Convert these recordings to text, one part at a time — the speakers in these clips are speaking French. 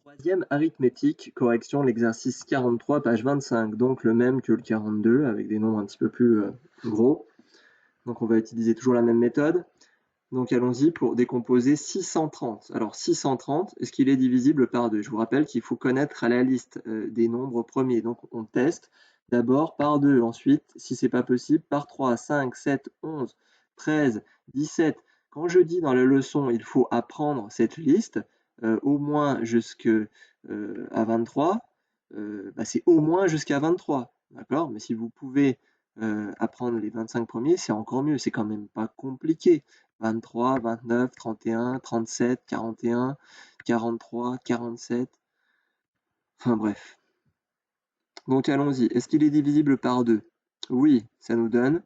Troisième arithmétique, correction l'exercice 43, page 25, donc le même que le 42, avec des nombres un petit peu plus gros. Donc on va utiliser toujours la même méthode. Donc allons-y pour décomposer 630. Alors 630, est-ce qu'il est divisible par 2? Je vous rappelle qu'il faut connaître la liste des nombres premiers. Donc on teste d'abord par 2, ensuite, si c'est pas possible, par 3, 5, 7, 11, 13, 17. Quand je dis dans la leçon, il faut apprendre cette liste, au moins jusqu'à 23, c'est au moins jusqu'à 23, d'accord? Mais si vous pouvez apprendre les 25 premiers, c'est encore mieux, c'est quand même pas compliqué. 23, 29, 31, 37, 41, 43, 47, enfin bref. Donc allons-y, est-ce qu'il est divisible par 2? Oui, ça nous donne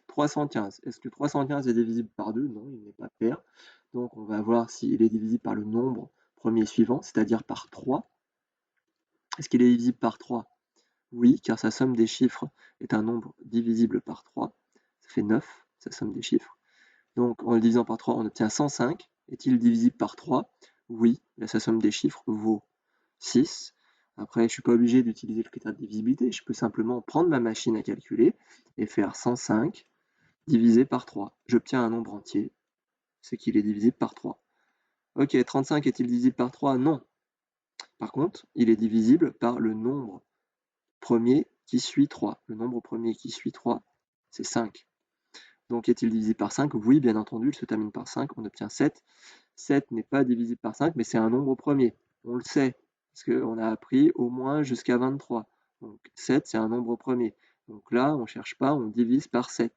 315. Est-ce que 315 est divisible par 2? Non, il n'est pas pair. Donc on va voir s'il est divisible par le nombre premier suivant, c'est-à-dire par 3. Est-ce qu'il est divisible par 3? Oui, car sa somme des chiffres est un nombre divisible par 3. Ça fait 9, sa somme des chiffres. Donc en le divisant par 3, on obtient 105. Est-il divisible par 3? Oui, sa somme des chiffres vaut 6. Après, je ne suis pas obligé d'utiliser le critère de divisibilité, je peux simplement prendre ma machine à calculer et faire 105 divisé par 3. J'obtiens un nombre entier, c'est qu'il est divisible par 3. Ok, 35 est-il divisible par 3? Non. Par contre, il est divisible par le nombre premier qui suit 3. Le nombre premier qui suit 3, c'est 5. Donc est-il divisible par 5? Oui, bien entendu, il se termine par 5, on obtient 7. 7 n'est pas divisible par 5, mais c'est un nombre premier. On le sait, parce qu'on a appris au moins jusqu'à 23. Donc 7, c'est un nombre premier. Donc là, on ne cherche pas, on divise par 7.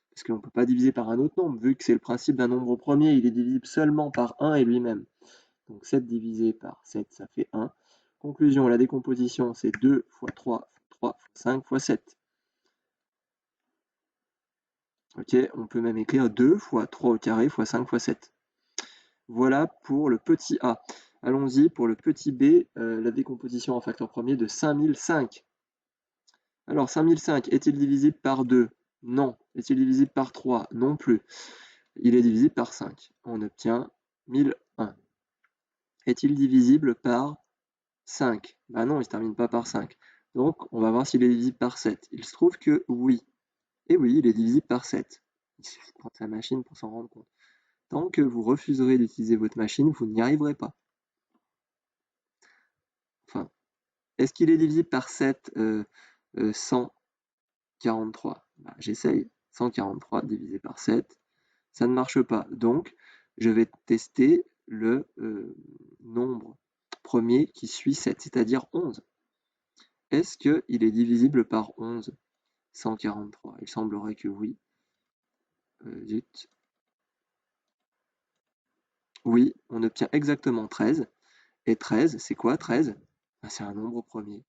Parce qu'on ne peut pas diviser par un autre nombre, vu que c'est le principe d'un nombre premier, il est divisible seulement par 1 et lui-même. Donc 7 divisé par 7, ça fait 1. Conclusion, la décomposition, c'est 2 fois 3 fois 3 fois 5 fois 7. Ok, on peut même écrire 2 fois 3 au carré fois 5 fois 7. Voilà pour le petit a. Allons-y pour le petit b, la décomposition en facteur premier de 5005. Alors 5005, est-il divisible par 2? Non. Est-il divisible par 3? Non plus. Il est divisible par 5. On obtient 1001. Est-il divisible par 5? Ben non, il ne se termine pas par 5. Donc on va voir s'il est divisible par 7. Il se trouve que oui. Et oui, il est divisible par 7. Il suffit de prendre sa machine pour s'en rendre compte. Tant que vous refuserez d'utiliser votre machine, vous n'y arriverez pas. Enfin, est-ce qu'il est divisible par 7, 143? J'essaye. 143 divisé par 7, ça ne marche pas. Donc, je vais tester le nombre premier qui suit 7, c'est-à-dire 11. Est-ce qu'il est divisible par 11? 143. Il semblerait que oui. Zut. Oui, on obtient exactement 13. Et 13, c'est quoi 13? C'est un nombre premier.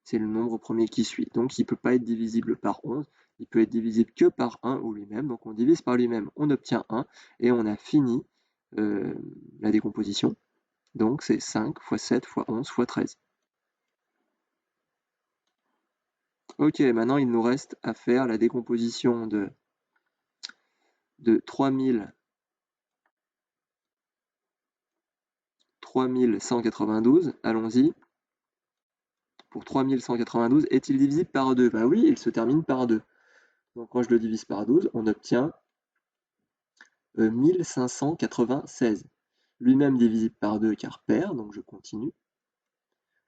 C'est le nombre premier qui suit. Donc il ne peut pas être divisible par 11, il peut être divisible que par 1 ou lui-même. Donc on divise par lui-même, on obtient 1 et on a fini la décomposition. Donc c'est 5 fois 7 fois 11 fois 13. Ok, maintenant il nous reste à faire la décomposition de 3192. Allons-y. Pour 3192, est-il divisible par 2? Ben oui, il se termine par 2. Donc quand je le divise par 12, on obtient 1596. Lui-même divisible par 2 car pair, donc je continue.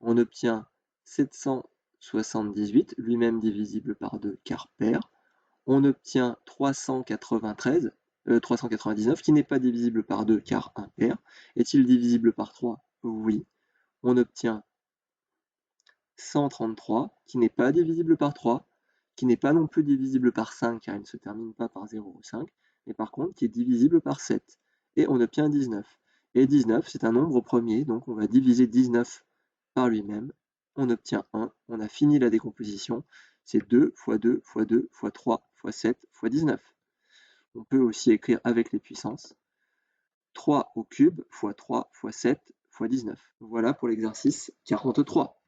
On obtient 778, lui-même divisible par 2 car pair. On obtient 399 qui n'est pas divisible par 2 car impair. Est-il divisible par 3? Oui. On obtient 133 qui n'est pas divisible par 3, qui n'est pas non plus divisible par 5 car il ne se termine pas par 0 ou 5, mais par contre qui est divisible par 7. Et on obtient 19. Et 19, c'est un nombre premier, donc on va diviser 19 par lui-même. On obtient 1, on a fini la décomposition. C'est 2 fois 2 fois 2 fois 3 fois 7 fois 19. On peut aussi écrire avec les puissances. 3 au cube fois 3 fois 7 fois 19. Voilà pour l'exercice 43.